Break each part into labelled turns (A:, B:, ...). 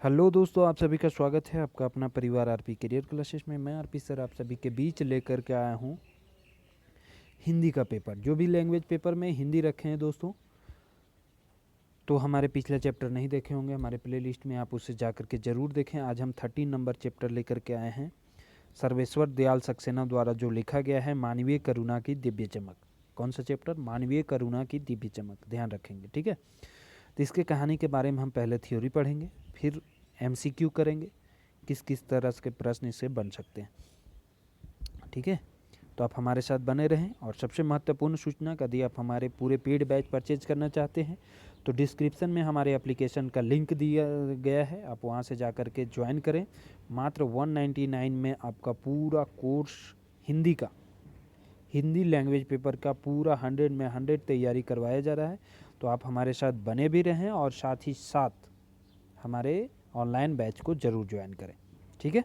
A: Hello दोस्तों, आप सभी का स्वागत है आपका अपना परिवार आरपी करियर क्लासेस में। मैं आरपी सर आप सभी के बीच लेकर के आया हूँ हिंदी का पेपर। जो भी लैंग्वेज पेपर में हिंदी रखे हैं दोस्तों, तो हमारे पिछले चैप्टर नहीं देखे होंगे, हमारे प्लेलिस्ट में आप उसे जा करके ज़रूर देखें। आज हम 13 नंबर चैप्टर लेकर के आए हैं, सर्वेश्वर दयाल सक्सेना द्वारा जो लिखा गया है, मानवीय करुणा की दिव्य चमक। कौन सा चैप्टर? मानवीय करुणा की दिव्य चमक। ध्यान रखेंगे, ठीक है। तो इसके कहानी के बारे में हम पहले थ्योरी पढ़ेंगे, फिर एमसीक्यू करेंगे, किस किस तरह के प्रश्न इससे बन सकते हैं, ठीक है। तो आप हमारे साथ बने रहें। और सबसे महत्वपूर्ण सूचना, यदि आप हमारे पूरे पेड बैच परचेज करना चाहते हैं तो डिस्क्रिप्शन में हमारे एप्लीकेशन का लिंक दिया गया है, आप वहां से जा कर के ज्वाइन करें। मात्र 199 में आपका पूरा कोर्स हिंदी का, हिंदी लैंग्वेज पेपर का पूरा 100 में 100 तैयारी करवाया जा रहा है। तो आप हमारे साथ बने भी रहें और साथ ही साथ हमारे ऑनलाइन बैच को ज़रूर ज्वाइन करें, ठीक है।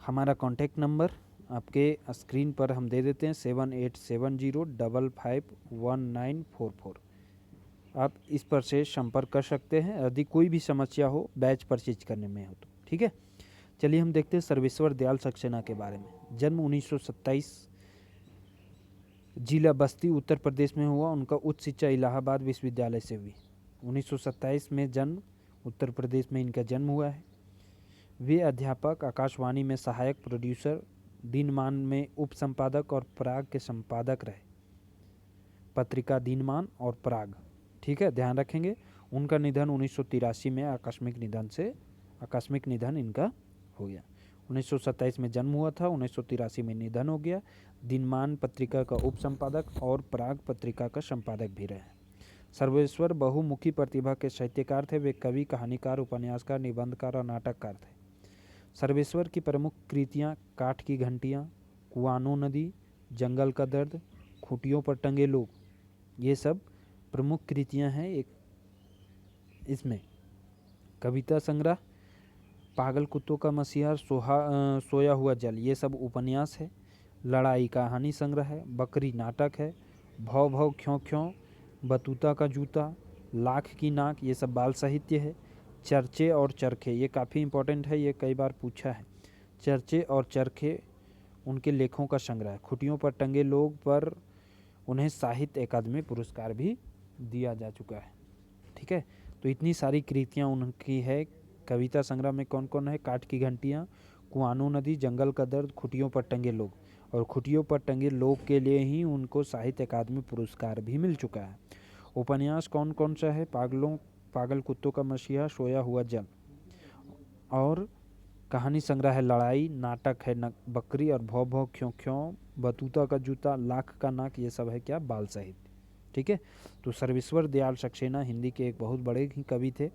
A: हमारा कॉन्टैक्ट नंबर आपके स्क्रीन पर हम दे देते हैं, 7870551944। आप इस पर से संपर्क कर सकते हैं यदि कोई भी समस्या हो बैच परचेज करने में हो तो, ठीक है। चलिए हम देखते हैं सर्वेश्वर दयाल सक्सेना के बारे में। जन्म 1927, जिला बस्ती उत्तर प्रदेश में हुआ। उनका उच्च शिक्षा इलाहाबाद विश्वविद्यालय से हुई। 1927 में जन्म, उत्तर प्रदेश में इनका जन्म हुआ है। वे अध्यापक, आकाशवाणी में सहायक प्रोड्यूसर, दिनमान में उप संपादक और पराग के संपादक रहे। पत्रिका दिनमान और पराग, ठीक है, ध्यान रखेंगे। उनका निधन 1983 में आकस्मिक निधन इनका हो गया। 1927 में जन्म हुआ था, 1983 में निधन हो गया। दिनमान पत्रिका का उप संपादक और पराग पत्रिका का संपादक भी रहे। सर्वेश्वर बहुमुखी प्रतिभा के साहित्यकार थे। वे कवि, कहानीकार, उपन्यासकार, निबंधकार और नाटककार थे। सर्वेश्वर की प्रमुख कृतियाँ काठ की घंटियाँ, कुआनो नदी, जंगल का दर्द, खूंटियों पर टंगे लोग, ये सब प्रमुख कृतियाँ हैं। एक इसमें कविता संग्रह, पागल कुत्तों का मसीहा, सोया हुआ जल, ये सब उपन्यास है। लड़ाई कहानी संग्रह है। बकरी नाटक है। भौ भौ क्यों क्यों, बतूता का जूता, लाख की नाक, ये सब बाल साहित्य है। चर्चे और चरखे, ये काफ़ी इम्पोर्टेंट है, ये कई बार पूछा है। चर्चे और चरखे उनके लेखों का संग्रह है। खुटियों पर टंगे लोग पर उन्हें साहित्य अकादमी पुरस्कार भी दिया जा चुका है, ठीक है। तो इतनी सारी कृतियाँ उनकी है। कविता संग्रह में कौन कौन है? काठ की घंटियाँ, कुआनो नदी, जंगल का दर्द, खुटियों पर टंगे लोग। और खुटियों पर टंगे लोग के लिए ही उनको साहित्य अकादमी पुरस्कार भी मिल चुका है। उपन्यास कौन कौन सा है? पागल कुत्तों का मसीहा, सोया हुआ जल। और कहानी संग्रह है लड़ाई, नाटक है बकरी और भौ भौ क्यों क्यों, बतूता का जूता, लाख का नाक, ये सब है क्या? बाल साहित्य, ठीक है। तो सर्वेश्वर दयाल सक्सेना हिंदी के एक बहुत बड़े ही कवि थे।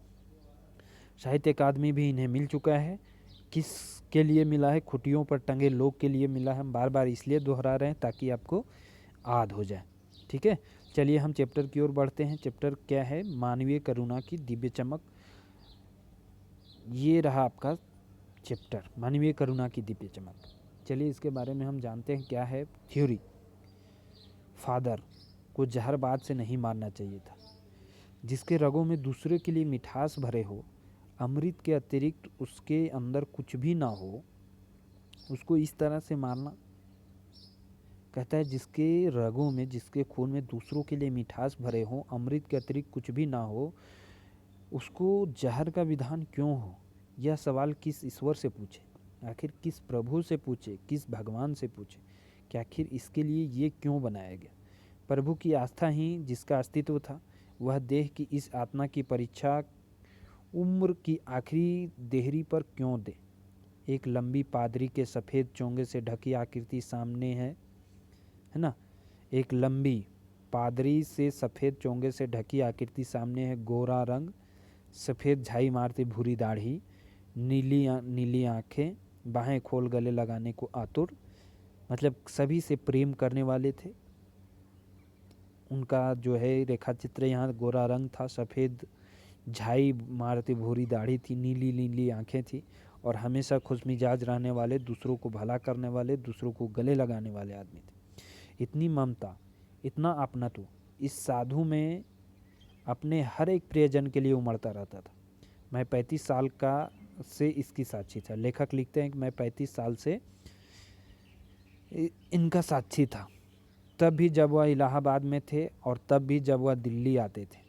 A: साहित्य अकादमी भी इन्हें मिल चुका है। किस के लिए मिला है? खुटियों पर टंगे लोग के लिए मिला है। हम बार बार इसलिए दोहरा रहे हैं ताकि आपको याद हो जाए, ठीक है। चलिए हम चैप्टर की ओर बढ़ते हैं। चैप्टर क्या है? मानवीय करुणा की दिव्य चमक। ये रहा आपका चैप्टर, मानवीय करुणा की दिव्य चमक। चलिए इसके बारे में हम जानते हैं क्या है। थ्योरी, फादर को जहरबाद से नहीं मारना चाहिए था। जिसके रगों में दूसरे के लिए मिठास भरे हो, अमृत के अतिरिक्त उसके अंदर कुछ भी ना हो, उसको इस तरह से मारना। कहता है जिसके रगों में, जिसके खून में दूसरों के लिए मिठास भरे हो, अमृत के अतिरिक्त कुछ भी ना हो, उसको जहर का विधान क्यों हो? यह सवाल किस ईश्वर से पूछे? आखिर किस प्रभु से पूछे? किस भगवान से पूछे कि आखिर इसके लिए ये क्यों बनाया गया? प्रभु की आस्था ही जिसका अस्तित्व था, वह देह की इस आत्मा की परीक्षा उम्र की आखिरी देहरी पर क्यों दे? एक लंबी पादरी के सफ़ेद चोंगे से ढकी आकृति सामने है ना। एक लंबी पादरी से सफ़ेद चोंगे से ढकी आकृति सामने है। गोरा रंग, सफ़ेद झाई मारती भूरी दाढ़ी, नीली आँखें, बाहें खोल गले लगाने को आतुर। मतलब सभी से प्रेम करने वाले थे। उनका जो है रेखा चित्र यहाँ गोरा रंग था, सफ़ेद झाई मारती भूरी दाढ़ी थी, नीली नीली आँखें थी और हमेशा खुशमिजाज रहने वाले, दूसरों को भला करने वाले, दूसरों को गले लगाने वाले आदमी थे। इतनी ममता, इतना अपनत्व इस साधु में अपने हर एक प्रियजन के लिए उमड़ता रहता था। मैं 35 साल का से इसकी साक्षी था। लेखक लिखते हैं कि मैं 35 साल से इनका साक्षी था, तब भी जब वह इलाहाबाद में थे और तब भी जब वह दिल्ली आते थे,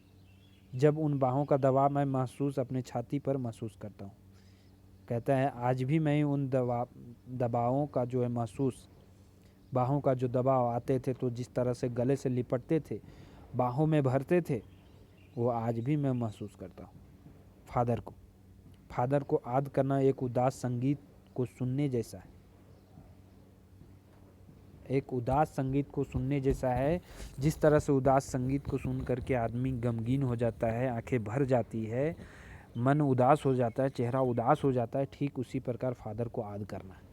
A: जब उन बाहों का दबाव मैं महसूस अपने छाती पर महसूस करता हूँ। कहता है आज भी मैं उन दबावों का जो है महसूस, बाहों का जो दबाव आते थे तो जिस तरह से गले से लिपटते थे, बाहों में भरते थे, वो आज भी मैं महसूस करता हूँ। फादर को याद करना एक उदास संगीत को सुनने जैसा है। एक उदास संगीत को सुनने जैसा है। जिस तरह से उदास संगीत को सुन करके आदमी गमगीन हो जाता है, आंखें भर जाती है, मन उदास हो जाता है, चेहरा उदास हो जाता है, ठीक उसी प्रकार फादर को याद करना है।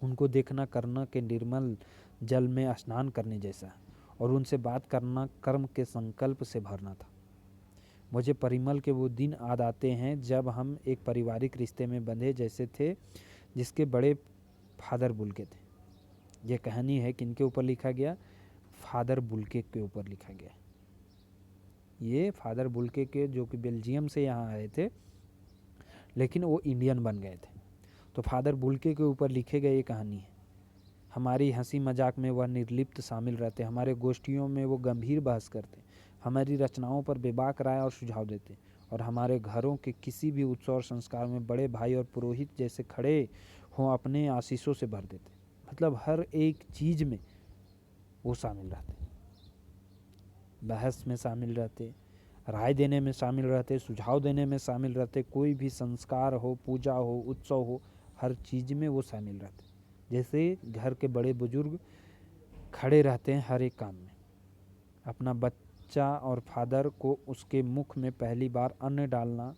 A: उनको देखना करना के निर्मल जल में स्नान करने जैसा है और उनसे बात करना कर्म के संकल्प से भरना था। मुझे परिमल के वो दिन याद आते हैं जब हम एक पारिवारिक रिश्ते में बंधे जैसे थे, जिसके बड़े फादर बुल्के थे। ये कहानी है किनके ऊपर लिखा गया? फादर बुल्के के ऊपर लिखा गया। ये फादर बुल्के के जो कि बेल्जियम से यहाँ आए थे, लेकिन वो इंडियन बन गए थे। तो फादर बुल्के के ऊपर लिखे गए ये कहानी है। हमारी हंसी मजाक में वह निर्लिप्त शामिल रहते, हमारे गोष्ठियों में वो गंभीर बहस करते, हमारी रचनाओं पर बेबाक राय और सुझाव देते, और हमारे घरों के किसी भी उत्सव और संस्कार में बड़े भाई और पुरोहित जैसे खड़े हों अपने आशीषों से भर देते। मतलब हर एक चीज़ में वो शामिल रहते, बहस में शामिल रहते, राय देने में शामिल रहते, सुझाव देने में शामिल रहते, कोई भी संस्कार हो, पूजा हो, उत्सव हो, हर चीज़ में वो शामिल रहते। जैसे घर के बड़े बुजुर्ग खड़े रहते हैं हर एक काम में। अपना बच्चा और फादर को उसके मुख में पहली बार अन्न डालना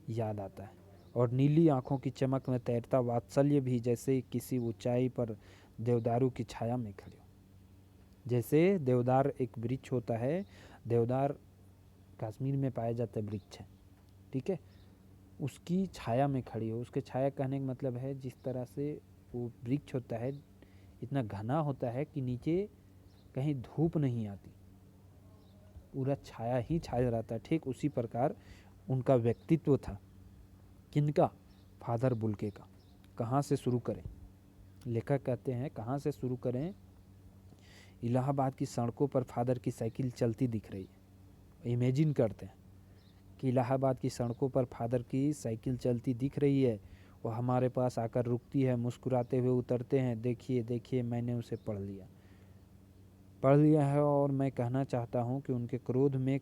A: याद आता है, और नीली आंखों की चमक में तैरता वात्सल्य भी, जैसे किसी ऊंचाई पर देवदारू की छाया में खड़े हो। जैसे देवदार एक वृक्ष होता है, देवदार कश्मीर में पाया जाता है वृक्ष है, ठीक है, उसकी छाया में खड़ी हो। उसके छाया कहने का मतलब है जिस तरह से वो वृक्ष होता है इतना घना होता है कि नीचे कहीं धूप नहीं आती, पूरा छाया ही छाया रहता है। ठीक उसी प्रकार उनका व्यक्तित्व था। किनका? फादर बुल्के का। कहाँ से शुरू करें? लेखक कहते हैं कहाँ से शुरू करें? इलाहाबाद की सड़कों पर फादर की साइकिल चलती दिख रही है। इमेजिन करते हैं कि इलाहाबाद की सड़कों पर फादर की साइकिल चलती दिख रही है, वो हमारे पास आकर रुकती है, मुस्कुराते हुए उतरते हैं। देखिए देखिए मैंने उसे पढ़ लिया है, और मैं कहना चाहता हूँ कि उनके क्रोध में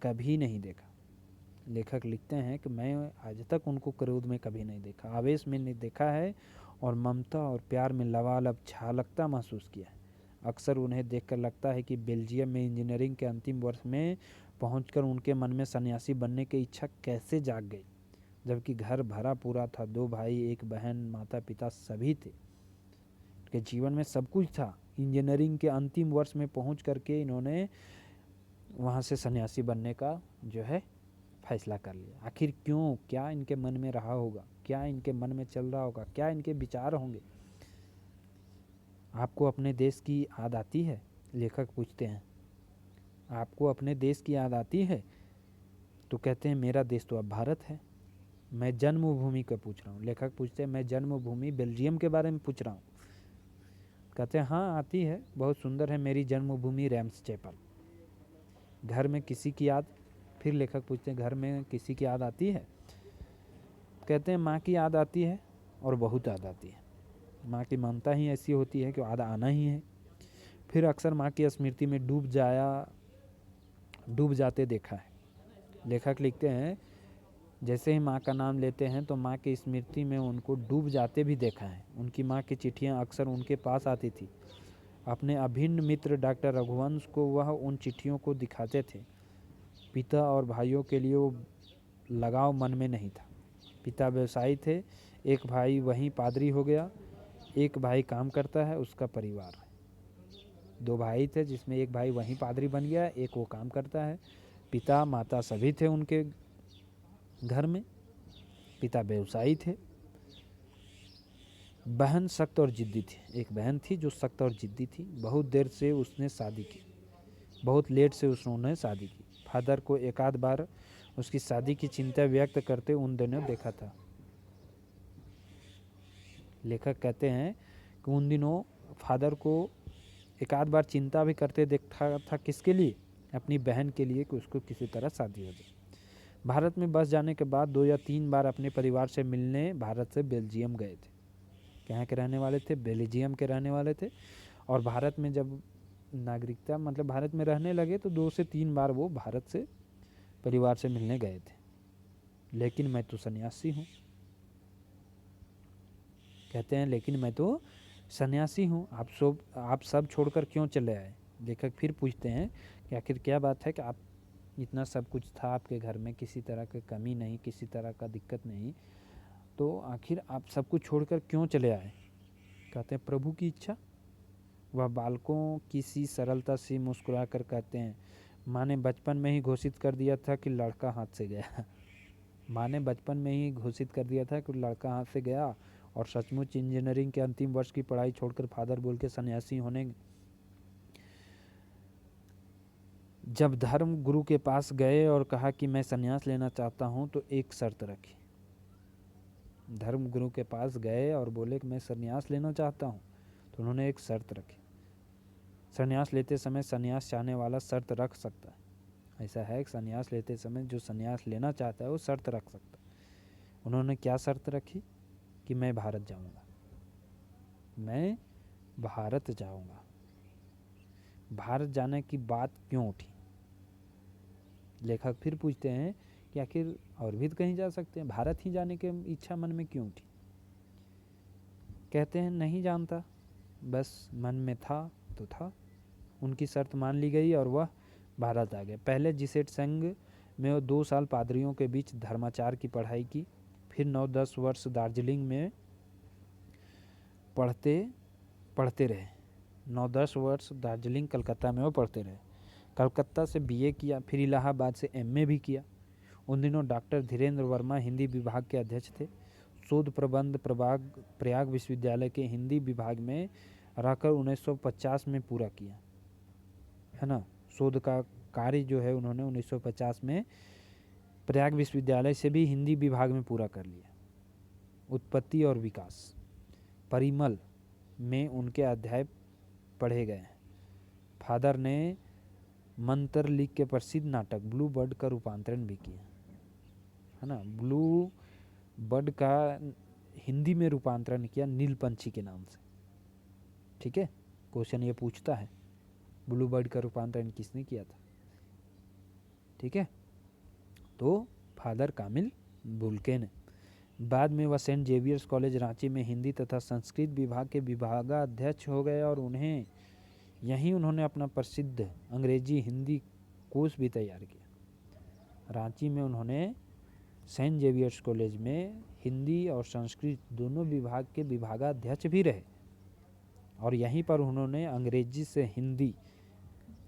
A: कभी नहीं देखा। लेखक लिखते हैं कि मैं आज तक उनको क्रोध में कभी नहीं देखा, आवेश में नहीं देखा है, और ममता और प्यार में लबालब छलकता महसूस किया है। अक्सर उन्हें देखकर लगता है कि बेल्जियम में इंजीनियरिंग के अंतिम वर्ष में पहुंचकर उनके मन में सन्यासी बनने की इच्छा कैसे जाग गई, जबकि घर भरा पूरा था, 2 भाई, 1 बहन, माता पिता सभी थे, उनके जीवन में सब कुछ था। इंजीनियरिंग के अंतिम वर्ष में पहुंच करके इन्होंने वहाँ से सन्यासी बनने का जो है फैसला कर लिया। आखिर क्यों? क्या इनके मन में रहा होगा, क्या इनके मन में चल रहा होगा, क्या इनके विचार होंगे? आपको अपने देश की याद आती है? लेखक पूछते हैं, आपको अपने देश की याद आती है? तो कहते हैं मेरा देश तो अब भारत है। मैं जन्मभूमि का पूछ रहा हूँ। लेखक पूछते हैं मैं जन्मभूमि बेल्जियम के बारे में पूछ रहा हूँ। कहते हैं हाँ आती है, बहुत सुंदर है मेरी जन्मभूमि रैम्सचैपल। घर में किसी की याद? फिर लेखक पूछते हैं घर में किसी की याद आती है? कहते हैं माँ की याद आती है, और बहुत याद आती है। माँ की ममता ही ऐसी होती है कि याद आना ही है। फिर अक्सर माँ की स्मृति में डूब जाते देखा है। लेखक लिखते हैं जैसे ही माँ का नाम लेते हैं तो माँ की स्मृति में उनको डूब जाते भी देखा है। उनकी माँ की चिट्ठियाँ अक्सर उनके पास आती थी। अपने अभिन्न मित्र डॉक्टर रघुवंश को वह उन चिट्ठियों को दिखाते थे। पिता और भाइयों के लिए वो लगाव मन में नहीं था। पिता व्यवसायी थे, एक भाई वहीं पादरी हो गया, एक भाई काम करता है, उसका परिवार है। 2 भाई थे जिसमें एक भाई वहीं पादरी बन गया, एक वो काम करता है। पिता माता सभी थे उनके घर में। पिता व्यवसायी थे। बहन सख्त और जिद्दी थी। एक बहन थी जो सख्त और जिद्दी थी। बहुत देर से उसने शादी की, बहुत लेट से उसने शादी की। फादर को एक आध बार उसकी शादी की चिंता व्यक्त करते उन दिनों देखा था। लेखक कहते हैं कि उन दिनों फादर को एक आध बार चिंता भी करते देखा था। किसके लिए? अपनी बहन के लिए, कि उसको किसी तरह शादी हो जाए। भारत में बस जाने के बाद 2 या 3 बार अपने परिवार से मिलने भारत से बेल्जियम गए थे। कहाँ के रहने वाले थे? बेल्जियम के रहने वाले थे। और भारत में जब नागरिकता मतलब भारत में रहने लगे तो 2 से 3 बार वो भारत से परिवार से मिलने गए थे। लेकिन मैं तो सन्यासी हूँ, कहते हैं, लेकिन मैं तो सन्यासी हूँ, आप सब छोड़कर क्यों चले आए? लेखक फिर पूछते हैं कि आखिर क्या बात है कि आप इतना सब कुछ था आपके घर में, किसी तरह की कमी नहीं, किसी तरह का दिक्कत नहीं, तो आखिर आप सब कुछ छोड़कर क्यों चले आए? कहते हैं प्रभु की इच्छा। वह बालकों की सी सरलता से मुस्कुरा कर कहते हैं, माँ ने बचपन में ही घोषित कर दिया था कि लड़का हाथ से गया। माँ ने बचपन में ही घोषित कर दिया था कि लड़का हाथ से गया। और सचमुच इंजीनियरिंग के अंतिम वर्ष की पढ़ाई छोड़कर फादर बोल के सन्यासी होने जब धर्म गुरु के पास गए और कहा कि मैं सन्यास लेना चाहता हूँ, तो एक शर्त रखी। धर्म गुरु के पास गए और बोले कि मैं सन्यास लेना चाहता हूँ, तो उन्होंने एक शर्त रखी। सन्यास लेते समय सन्यास चाहने वाला शर्त रख सकता है। ऐसा है कि सन्यास लेते समय जो सन्यास लेना चाहता है वो शर्त रख सकता है। उन्होंने क्या शर्त रखी? कि मैं भारत जाऊंगा, मैं भारत जाऊंगा। भारत जाने की बात क्यों उठी? लेखक फिर पूछते हैं कि आखिर और भी तो कहीं जा सकते हैं, भारत ही जाने की इच्छा मन में क्यों उठी? कहते हैं नहीं जानता, बस मन में था तो था। उनकी शर्त मान ली गई और वह भारत आ गए। पहले जिसेट संघ में वो 2 साल पादरियों के बीच धर्माचार की पढ़ाई की। फिर 9-10 वर्ष दार्जिलिंग में पढ़ते रहे। 9-10 वर्ष दार्जिलिंग कलकत्ता में वो पढ़ते रहे। कलकत्ता से बीए किया, फिर इलाहाबाद से एमए भी किया। उन दिनों डॉक्टर धीरेन्द्र वर्मा हिंदी विभाग के अध्यक्ष थे। शोध प्रबंध प्रयाग विश्वविद्यालय के हिंदी विभाग में रहकर 1950 में पूरा किया, है ना। शोध का कार्य जो है उन्होंने 1950 में प्रयाग विश्वविद्यालय से भी हिंदी विभाग में पूरा कर लिया। उत्पत्ति और विकास परिमल में उनके अध्याय पढ़े गए हैं। फादर ने मंत्र लिख के प्रसिद्ध नाटक ब्लू बर्ड का रूपांतरण भी किया, है ना। ब्लू बर्ड का हिंदी में रूपांतरण किया नीलपंछी के नाम से। ठीक है, क्वेश्चन ये पूछता है ब्लू बर्ड का रूपांतरण किसने किया था? ठीक है, तो फादर कामिल बुल्के ने। बाद में वह सेंट जेवियर्स कॉलेज रांची में हिंदी तथा संस्कृत विभाग के विभागाध्यक्ष हो गए और यहीं उन्होंने अपना प्रसिद्ध अंग्रेजी हिंदी कोर्स भी तैयार किया। रांची में उन्होंने सेंट जेवियर्स कॉलेज में हिंदी और संस्कृत दोनों विभाग के विभागाध्यक्ष भी रहे। और यहीं पर उन्होंने अंग्रेजी से हिंदी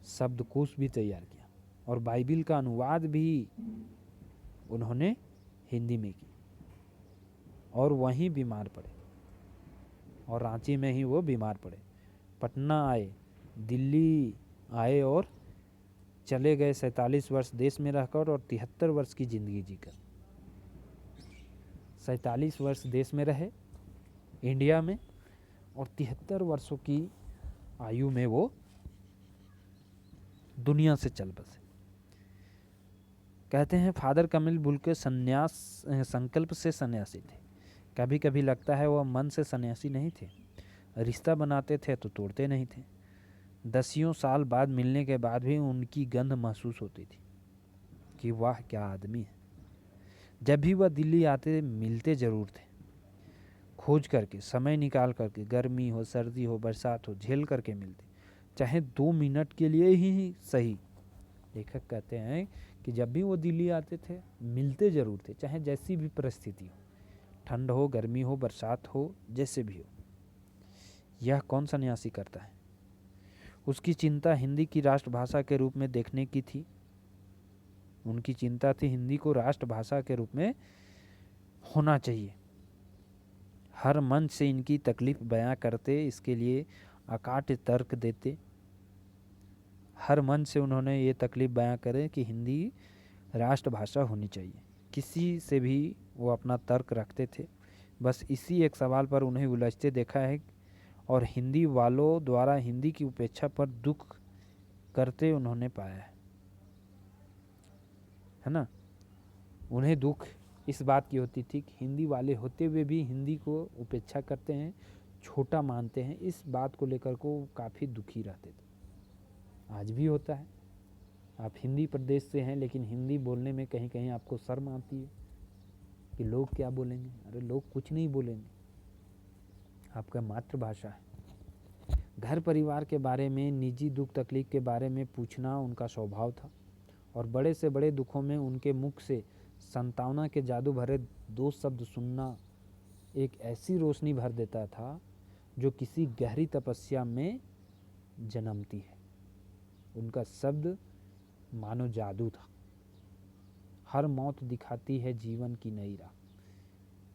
A: शब्दकोश भी तैयार किया और बाइबिल का अनुवाद भी उन्होंने हिंदी में किया। और वहीं बीमार पड़े, और रांची में ही वो बीमार पड़े। पटना आए, दिल्ली आए और चले गए 47 वर्ष देश में रहकर और 73 वर्ष की जिंदगी जीकर। 47 वर्ष देश में रहे इंडिया में और 73 वर्षों की आयु में वो दुनिया से चल बसे। कहते हैं फादर कामिल बुल्के संन्यास संकल्प से सन्यासी थे। कभी कभी लगता है वह मन से सन्यासी नहीं थे। रिश्ता बनाते थे तो तोड़ते नहीं थे। 10 साल बाद मिलने के बाद भी उनकी गंध महसूस होती थी कि वाह क्या आदमी है। जब भी वह दिल्ली आते मिलते जरूर थे, खोज करके, समय निकाल करके, गर्मी हो, सर्दी हो, बरसात हो, झेल करके मिलते, चाहे 2 मिनट के लिए ही सही। लेखक कहते हैं कि जब भी वो दिल्ली आते थे मिलते जरूर थे, चाहे जैसी भी परिस्थिति हो, ठंड हो, गर्मी हो, बरसात हो, जैसे भी हो। यह कौन सन्यासी करता है? उसकी चिंता हिंदी की राष्ट्रभाषा के रूप में देखने की थी। उनकी चिंता थी हिंदी को राष्ट्रभाषा के रूप में होना चाहिए। हर मंच से इनकी तकलीफ बयां करते, इसके लिए अकाट्य तर्क देते। हर मंच से उन्होंने ये तकलीफ़ बयां करे कि हिंदी राष्ट्रभाषा होनी चाहिए। किसी से भी वो अपना तर्क रखते थे, बस इसी एक सवाल पर उन्हें उलझते देखा है और हिंदी वालों द्वारा हिंदी की उपेक्षा पर दुख करते उन्होंने पाया है ना। उन्हें दुख इस बात की होती थी कि हिंदी वाले होते हुए भी हिंदी को उपेक्षा करते हैं, छोटा मानते हैं। इस बात को लेकर को काफ़ी दुखी रहते थे। आज भी होता है, आप हिंदी प्रदेश से हैं लेकिन हिंदी बोलने में कहीं कहीं आपको शर्म आती है कि लोग क्या बोलेंगे। अरे लोग कुछ नहीं बोलेंगे, आपका मातृभाषा है। घर परिवार के बारे में, निजी दुख तकलीफ के बारे में पूछना उनका स्वभाव था और बड़े से बड़े दुखों में उनके मुख से संतावना के जादू भरे 2 शब्द सुनना एक ऐसी रोशनी भर देता था जो किसी गहरी तपस्या में जन्मती है। उनका शब्द मानो जादू था। हर मौत दिखाती है जीवन की नई राह।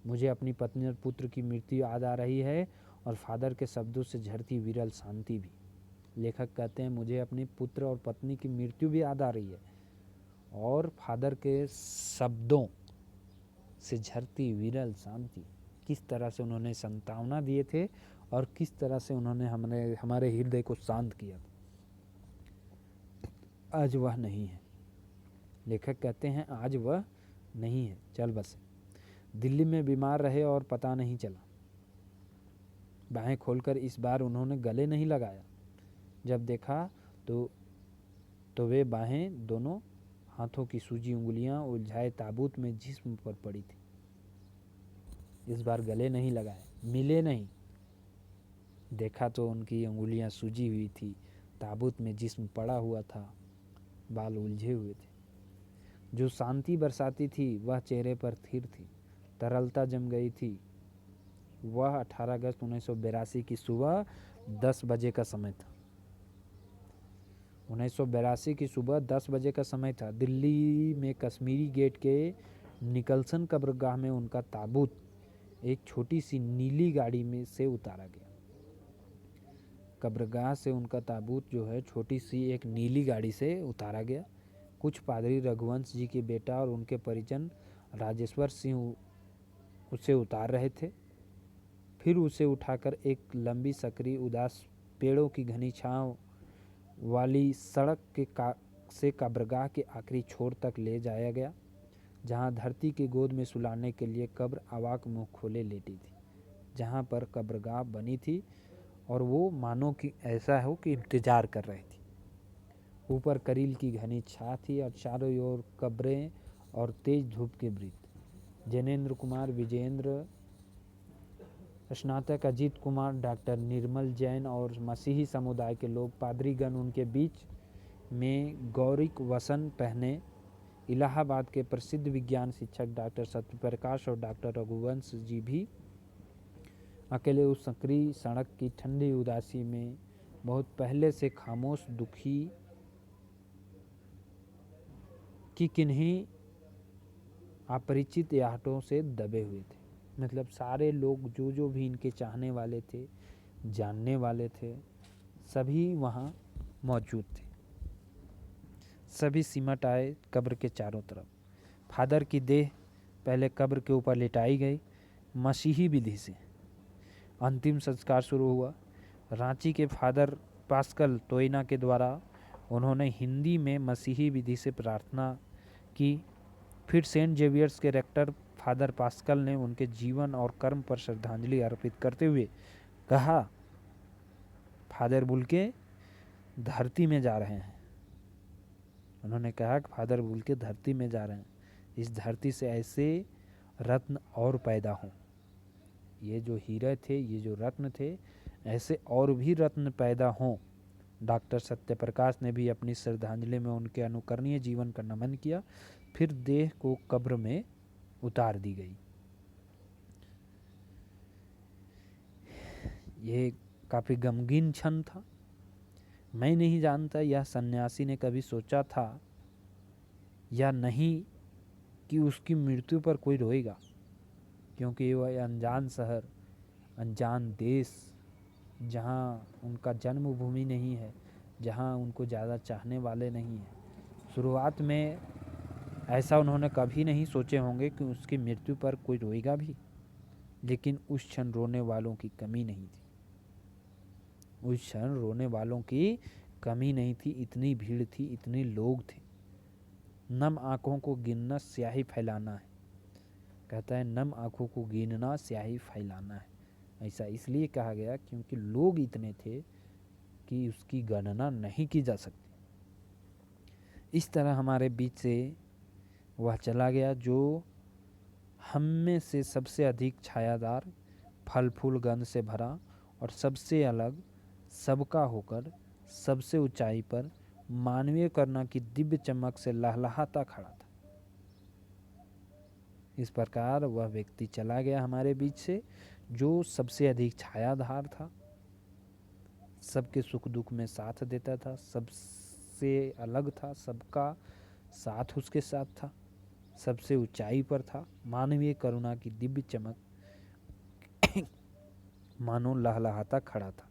A: मुझे अपनी पत्नी और पुत्र की मृत्यु याद आ रही है और फादर के शब्दों से झरती विरल शांति भी। लेखक कहते हैं मुझे अपनी पुत्र और पत्नी की मृत्यु भी याद आ रही है और फादर के शब्दों से झरती विरल शांति। किस तरह से उन्होंने संतावना दिए थे और किस तरह से उन्होंने हमारे हृदय को शांत किया। आज वह नहीं है। लेखक कहते हैं आज वह नहीं है, चल बसे। दिल्ली में बीमार रहे और पता नहीं चला। बाहें खोलकर इस बार उन्होंने गले नहीं लगाया। जब देखा तो वे बाहें दोनों हाथों की सूजी उंगलियां उलझाए ताबूत में जिस्म पर पड़ी थी। इस बार गले नहीं लगाए, मिले नहीं। देखा तो उनकी उंगलियां सूजी हुई थी, ताबूत में जिस्म पड़ा हुआ था, बाल उलझे हुए थे। जो शांति बरसाती थी वह चेहरे पर स्थिर थी, तरलता जम गई थी। वह 18 अगस्त 1982 की सुबह 10 बजे का समय था। 1982 की सुबह 10 बजे का समय था। दिल्ली में कश्मीरी गेट के निकलसन कब्रगाह में उनका ताबूत एक छोटी सी नीली गाड़ी में से उतारा गया। कब्रगाह से उनका ताबूत जो है छोटी सी एक नीली गाड़ी से उतारा गया। कुछ पादरी रघुवंश जी के बेटा और उनके परिजन राजेश्वर सिंह उसे उतार रहे थे। फिर उसे उठाकर एक लंबी सकरी उदास पेड़ों की घनी छांव वाली सड़क से कब्रगाह के आखिरी छोर तक ले जाया गया, जहां धरती की गोद में सुलाने के लिए कब्र अवाक मुंह खोले लेटी थी। जहां पर कब्रगाह बनी थी और वो मानो कि ऐसा हो कि इंतजार कर रही थी। ऊपर करील की घनी छाह थी और चारों ओर कब्रें और तेज धूप के वृत्त। जैनेन्द्र कुमार, विजेंद्र, स्नातक अजीत कुमार, डॉक्टर निर्मल जैन और मसीही समुदाय के लोग, पादरीगण उनके बीच में गौरिक वसन पहने। इलाहाबाद के प्रसिद्ध विज्ञान शिक्षक डॉक्टर सत्यप्रकाश और डॉक्टर रघुवंश जी भी अकेले उस सकरी सड़क की ठंडी उदासी में बहुत पहले से खामोश दुखी की किन्हीं अपरिचित आहटों से दबे हुए थे। मतलब सारे लोग जो भी इनके चाहने वाले थे, जानने वाले थे, सभी वहाँ मौजूद थे। सभी सिमट आए कब्र के चारों तरफ। फादर की देह पहले कब्र के ऊपर लिटाई गई। मसीही विधि से अंतिम संस्कार शुरू हुआ। रांची के फादर पास्कल तोयना के द्वारा उन्होंने हिंदी में मसीही विधि से प्रार्थना की। फिर सेंट जेवियर्स के रेक्टर फादर पास्कल ने उनके जीवन और कर्म पर श्रद्धांजलि अर्पित करते हुए कहा, फादर बुल्के धरती में जा रहे हैं। उन्होंने कहा कि फादर बुल्के धरती में जा रहे हैं, इस धरती से ऐसे रत्न और पैदा हों। ये जो हीरे थे, ये जो रत्न थे, ऐसे और भी रत्न पैदा हों। डॉक्टर सत्यप्रकाश ने भी अपनी श्रद्धांजलि में उनके अनुकरणीय जीवन का नमन किया। फिर देह को कब्र में उतार दी गई। ये काफ़ी गमगीन क्षण था। मैं नहीं जानता यह सन्यासी ने कभी सोचा था या नहीं कि उसकी मृत्यु पर कोई रोएगा, क्योंकि वह अनजान शहर, अनजान देश, जहाँ उनका जन्मभूमि नहीं है, जहाँ उनको ज़्यादा चाहने वाले नहीं हैं। शुरुआत में ऐसा उन्होंने कभी नहीं सोचे होंगे कि उसकी मृत्यु पर कोई रोएगा भी, लेकिन उस क्षण रोने वालों की कमी नहीं थी। उस क्षण रोने वालों की कमी नहीं थी, इतनी भीड़ थी, इतने लोग थे। नम आँखों को गिनना स्याही फैलाना है, कहता है नम आँखों को गिनना स्याही फैलाना है। ऐसा इसलिए कहा गया क्योंकि लोग इतने थे कि उसकी गणना नहीं की जा सकती। इस तरह हमारे बीच से वह चला गया जो हम में से सबसे अधिक छायादार, फल फूल गंध से भरा और सबसे अलग, सबका होकर सबसे ऊंचाई पर मानवीय करुणा की दिव्य चमक से लहलहाता खड़ा था। इस प्रकार वह व्यक्ति चला गया हमारे बीच से जो सबसे अधिक छायाधार था, सबके सुख दुख में साथ देता था, सबसे अलग था, सबका साथ उसके साथ था, सबसे ऊंचाई पर था, मानवीय करुणा की दिव्य चमक मानो लहलहाता खड़ा था,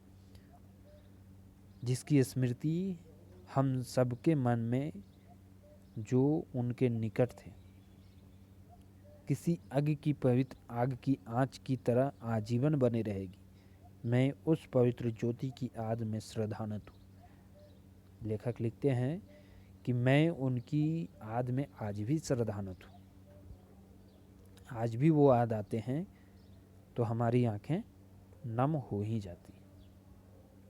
A: जिसकी स्मृति हम सबके मन में जो उनके निकट थे किसी आग की आँच की तरह आजीवन बने रहेगी। मैं उस पवित्र ज्योति की आद में श्रद्धानत हूँ। लेखक लिखते हैं कि मैं उनकी आद में आज भी श्रद्धानत हूँ। आज भी वो याद आते हैं तो हमारी आंखें नम हो ही जाती हैं।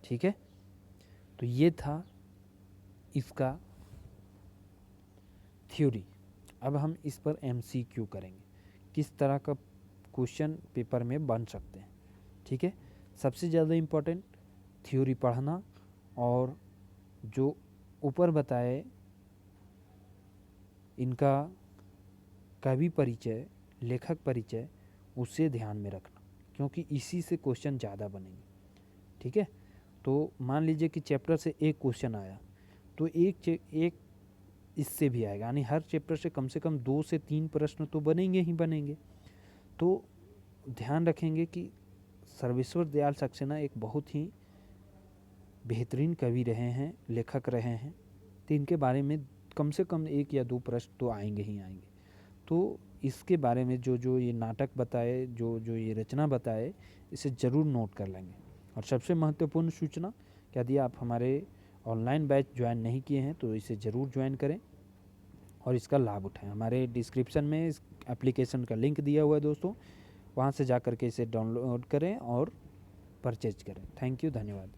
A: ठीक है, तो ये था इसका थ्योरी। अब हम इस पर MCQ करेंगे, किस तरह का क्वेश्चन पेपर में बन सकते हैं। ठीक है, सबसे ज़्यादा इम्पोर्टेंट थ्योरी पढ़ना और जो ऊपर बताए इनका कवि परिचय, लेखक परिचय, उसे ध्यान में रखना, क्योंकि इसी से क्वेश्चन ज़्यादा बनेंगे। ठीक है, तो मान लीजिए कि चैप्टर से एक क्वेश्चन आया तो एक इससे भी आएगा, यानी हर चैप्टर से कम 2 से 3 प्रश्न तो बनेंगे ही बनेंगे। तो ध्यान रखेंगे कि सर्वेश्वर दयाल सक्सेना एक बहुत ही बेहतरीन कवि रहे हैं, लेखक रहे हैं, तो इनके बारे में कम से कम 1 या 2 प्रश्न तो आएंगे ही आएंगे। तो इसके बारे में जो ये नाटक बताए, जो ये रचना बताए, इसे ज़रूर नोट कर लेंगे। और सबसे महत्वपूर्ण सूचना, यदि आप हमारे ऑनलाइन बैच ज्वाइन नहीं किए हैं तो इसे ज़रूर ज्वाइन करें और इसका लाभ उठाएं। हमारे डिस्क्रिप्शन में इस एप्लीकेशन का लिंक दिया हुआ है दोस्तों, वहाँ से जा कर के इसे डाउनलोड करें और परचेज करें। थैंक यू, धन्यवाद।